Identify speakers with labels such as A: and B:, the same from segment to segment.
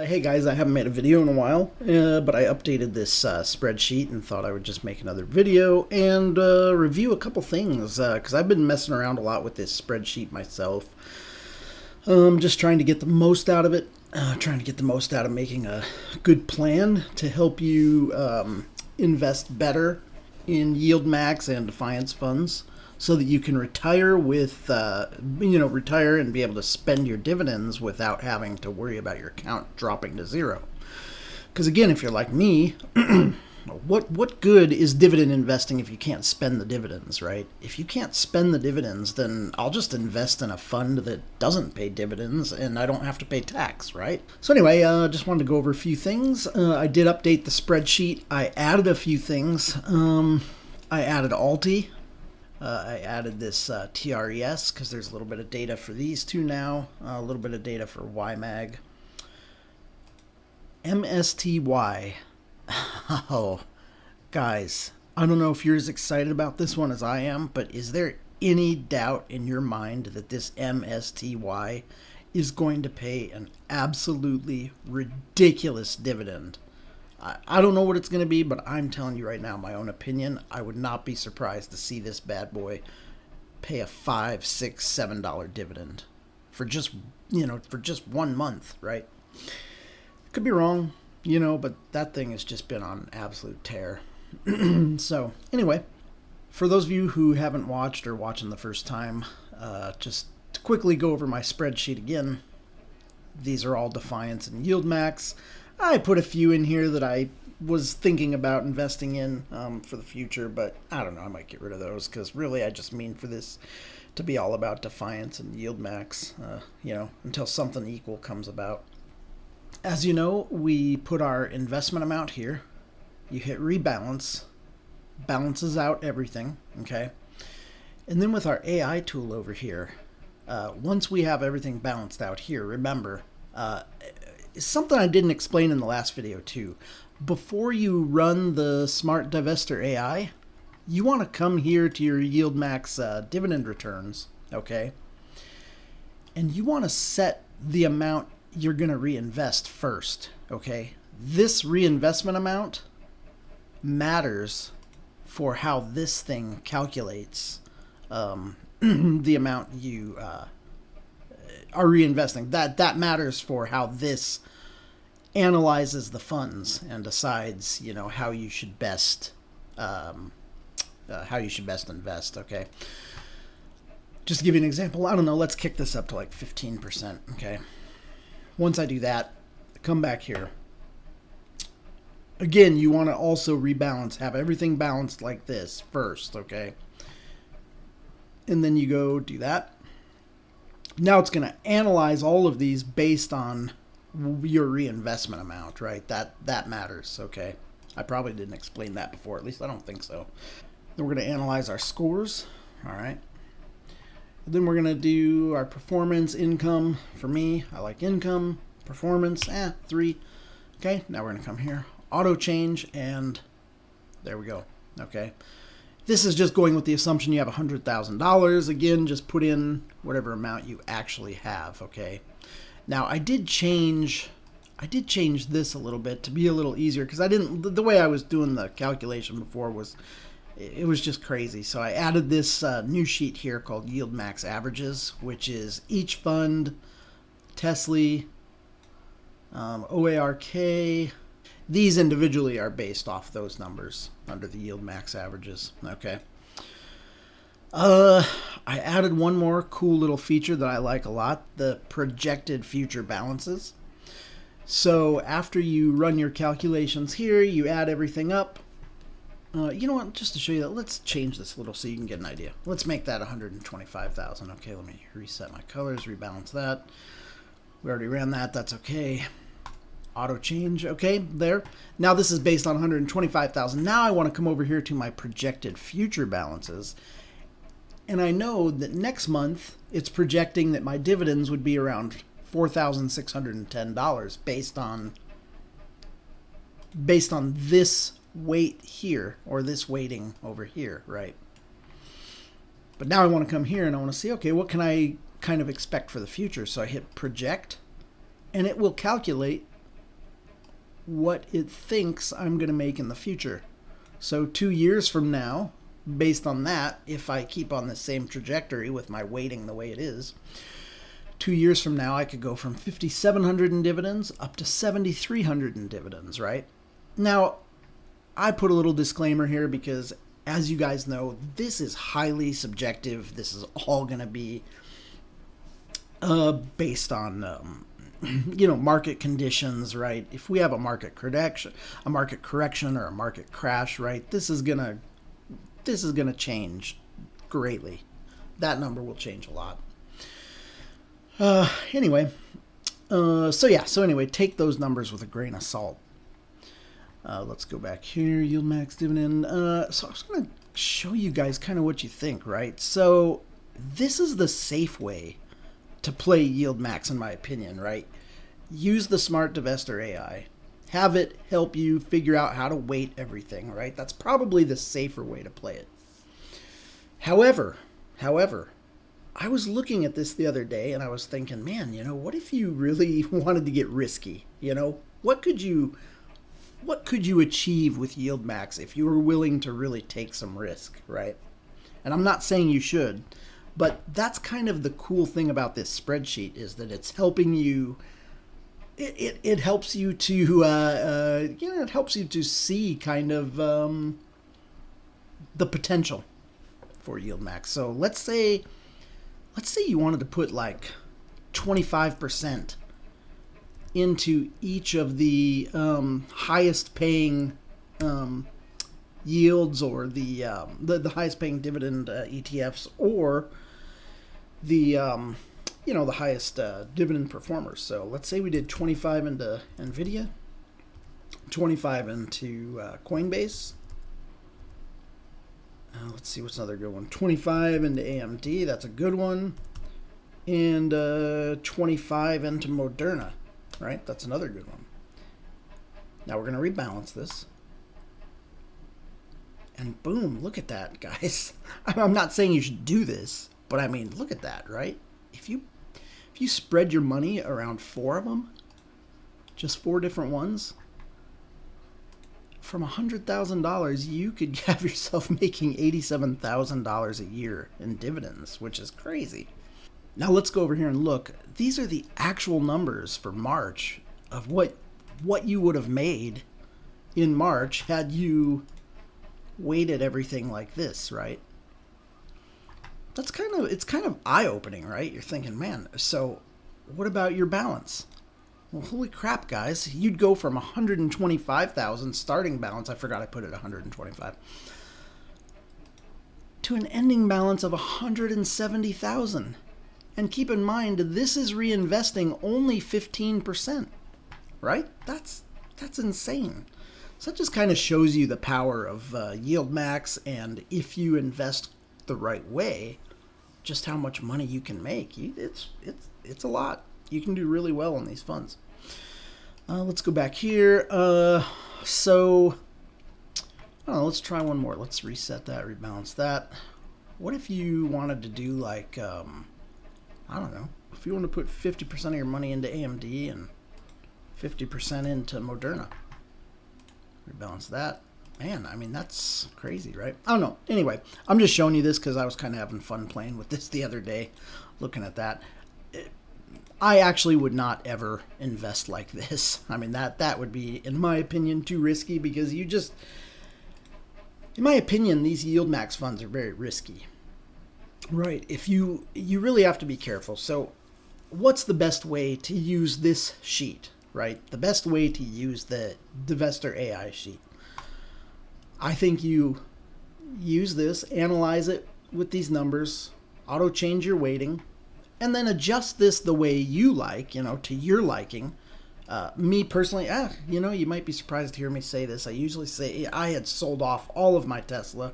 A: Hey guys, I haven't made a video in a while, but I updated this spreadsheet and thought I would just make another video and review a couple things because I've been messing around a lot with this spreadsheet myself. Just trying to get the most out of it, trying to get the most out of making a good plan to help you invest better in Yieldmax and Defiance funds, so that you can retire with, retire and be able to spend your dividends without having to worry about your account dropping to zero. Because again, if you're like me, what good is dividend investing if you can't spend the dividends, right? If you can't spend the dividends, then I'll just invest in a fund that doesn't pay dividends and I don't have to pay tax, right? So anyway, just wanted to go over a few things. I did update the spreadsheet. I added a few things. I added Alti. I added this TRES because there's a little bit of data for these two now, a little bit of data for YMAG. MSTY. Oh, guys, I don't know if you're as excited about this one as I am, but is there any doubt in your mind that this MSTY is going to pay an absolutely ridiculous dividend? I don't know what it's going to be, but I'm telling you right now, my own opinion, I would not be surprised to see this bad boy pay a $5, $6, $7 dividend for just 1 month, right? Could be wrong, but that thing has just been on an absolute tear. So anyway, for those of you who haven't watched or watching the first time, just to quickly go over my spreadsheet again. These are all Defiance and Yieldmax. I put a few in here that I was thinking about investing in for the future, but I don't know, I might get rid of those because really I just mean for this to be all about Defiance and Yieldmax, until something equal comes about. As you know, we put our investment amount here. You hit rebalance, balances out everything, okay? And then with our AI tool over here, once we have everything balanced out here, remember, something I didn't explain in the last video too. Before you run the Smart Divestor AI, you want to come here to your Yieldmax dividend returns, okay? And you want to set the amount you're going to reinvest first, okay? This reinvestment amount matters for how this thing calculates the amount you are reinvesting. That matters for how this analyzes the funds and decides, how you should best invest. Okay. Just to give you an example, I don't know. Let's kick this up to like 15%. Okay. Once I do that, come back here. Again, you want to also rebalance, have everything balanced like this first. Okay. And then you go do that. Now it's going to analyze all of these based on your reinvestment amount, right? That matters, okay? I probably didn't explain that before, at least I don't think so. Then we're going to analyze our scores, all right? And then we're going to do our performance, income. For me, I like income, performance, 3. Okay, now we're going to come here, auto change, and there we go, okay? This is just going with the assumption you have $100,000. Again, just put in whatever amount you actually have, okay? Now, I did change this a little bit to be a little easier because the way I was doing the calculation before was just crazy. So I added this new sheet here called Yieldmax Averages, which is each fund, Tesla, OARK. These individually are based off those numbers under the Yieldmax averages. Okay. I added one more cool little feature that I like a lot, the projected future balances. So after you run your calculations here, you add everything up. You know what? Just to show you that, let's change this a little so you can get an idea. Let's make that 125,000. Okay, let me reset my colors, rebalance that. We already ran that. That's okay. Auto change, okay, there. Now this is based on 125,000. Now I want to come over here to my projected future balances. And I know that next month it's projecting that my dividends would be around $4,610 based on this weight here, or this weighting over here, right? But now I want to come here and I want to see, okay, what can I kind of expect for the future? So I hit project, and it will calculate what it thinks I'm going to make in the future. So 2 years from now, based on that, if I keep on the same trajectory with my weighting the way it is, 2 years from now I could go from 5,700 in dividends up to 7,300 in dividends, right? Now, I put a little disclaimer here because, as you guys know, this is highly subjective. This is all going to be based on market conditions, right? If we have a market correction or a market crash, right, this is gonna change greatly. That number will change a lot. Anyway, take those numbers with a grain of salt. Let's go back here, Yieldmax dividend. So I was gonna show you guys kind of what you think, right? So this is the safe way to play Yieldmax, in my opinion, right? Use the smart divestor AI. Have it help you figure out how to weight everything, right? That's probably the safer way to play it. However, I was looking at this the other day and I was thinking, man, what if you really wanted to get risky? What could you achieve with Yieldmax if you were willing to really take some risk, right? And I'm not saying you should, but that's kind of the cool thing about this spreadsheet, is that it's helping you. It helps you to it helps you to see kind of the potential for Yieldmax. So let's say you wanted to put like 25% into each of the highest paying yields, or the highest paying dividend ETFs, or the the highest dividend performers. So let's say we did 25 into Nvidia, 25 into Coinbase. Let's see, what's another good one? 25 into AMD, that's a good one. And 25 into Moderna, right? That's another good one. Now we're going to rebalance this. And boom, look at that, guys. I'm not saying you should do this, but I mean, look at that, right? If you spread your money around 4 of them, just 4 different ones, from $100,000, you could have yourself making $87,000 a year in dividends, which is crazy. Now let's go over here and look. These are the actual numbers for March of what you would have made in March had you weighted everything like this, right? It's kind of eye-opening, right? You're thinking, man, so what about your balance? Well, holy crap, guys. You'd go from 125,000 starting balance, I forgot I put it 125, to an ending balance of 170,000. And keep in mind, this is reinvesting only 15%, right? That's insane. So that just kind of shows you the power of Yieldmax, and if you invest the right way, just how much money you can make. It's a lot. You can do really well on these funds. Let's go back here. Let's try one more. Let's reset that, rebalance that. What if you wanted to do like, I don't know, if you want to put 50% of your money into AMD and 50% into Moderna? Rebalance that. Man, I mean, that's crazy, right? I don't know. Anyway, I'm just showing you this because I was kind of having fun playing with this the other day, looking at that. I actually would not ever invest like this. I mean, that would be, in my opinion, too risky, because in my opinion, these Yieldmax funds are very risky. Right. If you really have to be careful. So what's the best way to use this sheet, right? The best way to use the Divestor AI sheet. I think you use this, analyze it with these numbers, auto change your weighting, and then adjust this the way you like, to your liking. Me personally, you might be surprised to hear me say this. I usually say I had sold off all of my Tesla,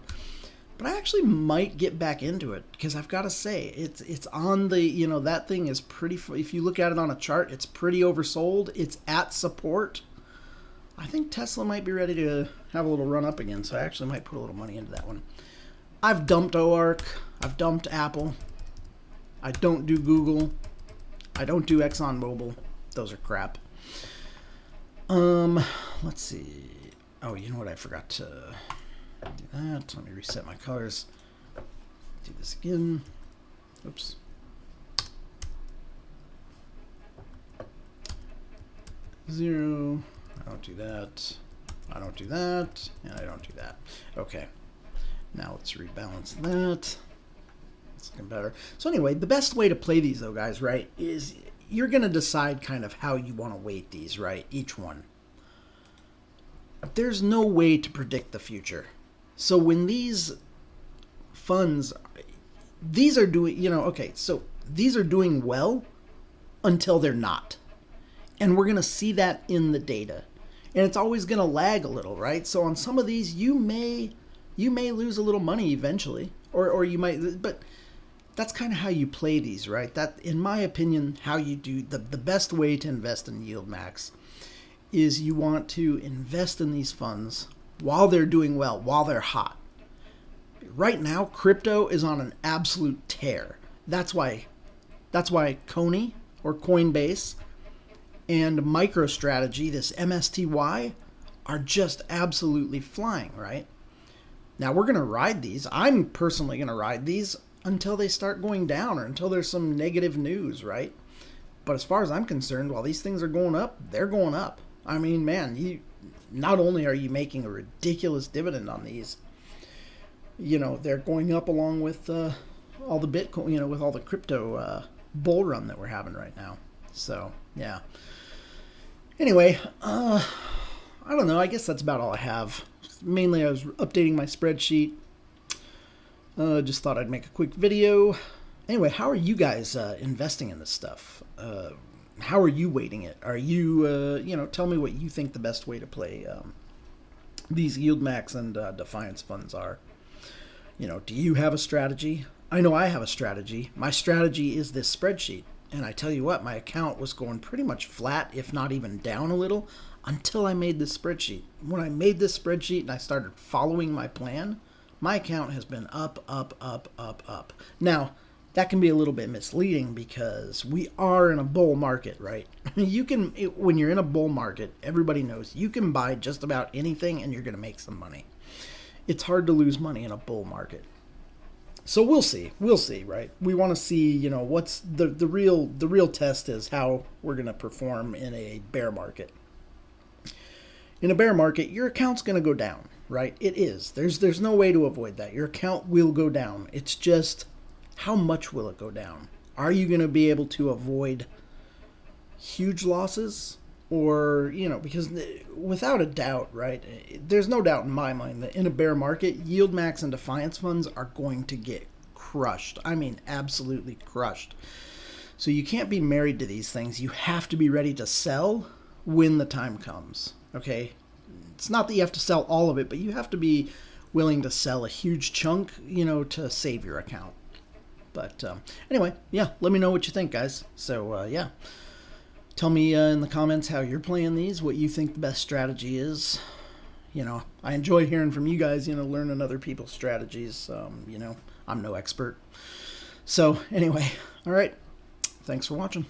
A: but I actually might get back into it, because I've got to say it's on the, that thing is pretty, if you look at it on a chart, it's pretty oversold. It's at support. I think Tesla might be ready to have a little run up again, so I actually might put a little money into that one. I've dumped OARC. I've dumped Apple. I don't do Google. I don't do ExxonMobil. Those are crap. let's see. Oh, you know what? I forgot to do that. Let me reset my colors. Do this again. Oops. Zero. I don't do that. I don't do that. And I don't do that. Okay. Now let's rebalance that. It's looking better. So anyway, the best way to play these though, guys, right, is you're going to decide kind of how you want to weight these, right? Each one. There's no way to predict the future. So when these funds, these are doing, okay, so these are doing well until they're not. And we're going to see that in the data. And it's always going to lag a little, right? So on some of these, you may lose a little money eventually, or you might, but that's kind of how you play these, right? That, in my opinion, how you do the best way to invest in Yieldmax is you want to invest in these funds while they're doing well, while they're hot. Right now, crypto is on an absolute tear. That's why Coney or Coinbase and MicroStrategy, this MSTY, are just absolutely flying, right? Now we're going to ride these. I'm personally going to ride these until they start going down or until there's some negative news, right? But as far as I'm concerned, while these things are going up, they're going up. I mean, man, you not only are you making a ridiculous dividend on these, they're going up along with all the Bitcoin, with all the crypto bull run that we're having right now. So, yeah. Anyway, I don't know. I guess that's about all I have. Mainly I was updating my spreadsheet. Just thought I'd make a quick video. Anyway, how are you guys investing in this stuff? How are you weighting it? Are you, tell me what you think the best way to play these Yieldmax and Defiance funds are. Do you have a strategy? I know I have a strategy. My strategy is this spreadsheet. And I tell you what, my account was going pretty much flat, if not even down a little, until I made this spreadsheet. When I made this spreadsheet and I started following my plan, my account has been up, up, up, up, up. Now, that can be a little bit misleading because we are in a bull market, right? When you're in a bull market, everybody knows you can buy just about anything and you're going to make some money. It's hard to lose money in a bull market. So we'll see, right? We want to see, what's the real test is how we're going to perform in a bear market. In a bear market, your account's going to go down, right? It is. There's no way to avoid that. Your account will go down. It's just how much will it go down? Are you going to be able to avoid huge losses? Or, because without a doubt, right, there's no doubt in my mind that in a bear market, Yieldmax and Defiance funds are going to get crushed. I mean, absolutely crushed. So you can't be married to these things. You have to be ready to sell when the time comes, okay? It's not that you have to sell all of it, but you have to be willing to sell a huge chunk, to save your account. But anyway, yeah, let me know what you think, guys. So, yeah. Tell me in the comments how you're playing these, what you think the best strategy is. I enjoy hearing from you guys, learning other people's strategies. I'm no expert. So anyway, all right. Thanks for watching.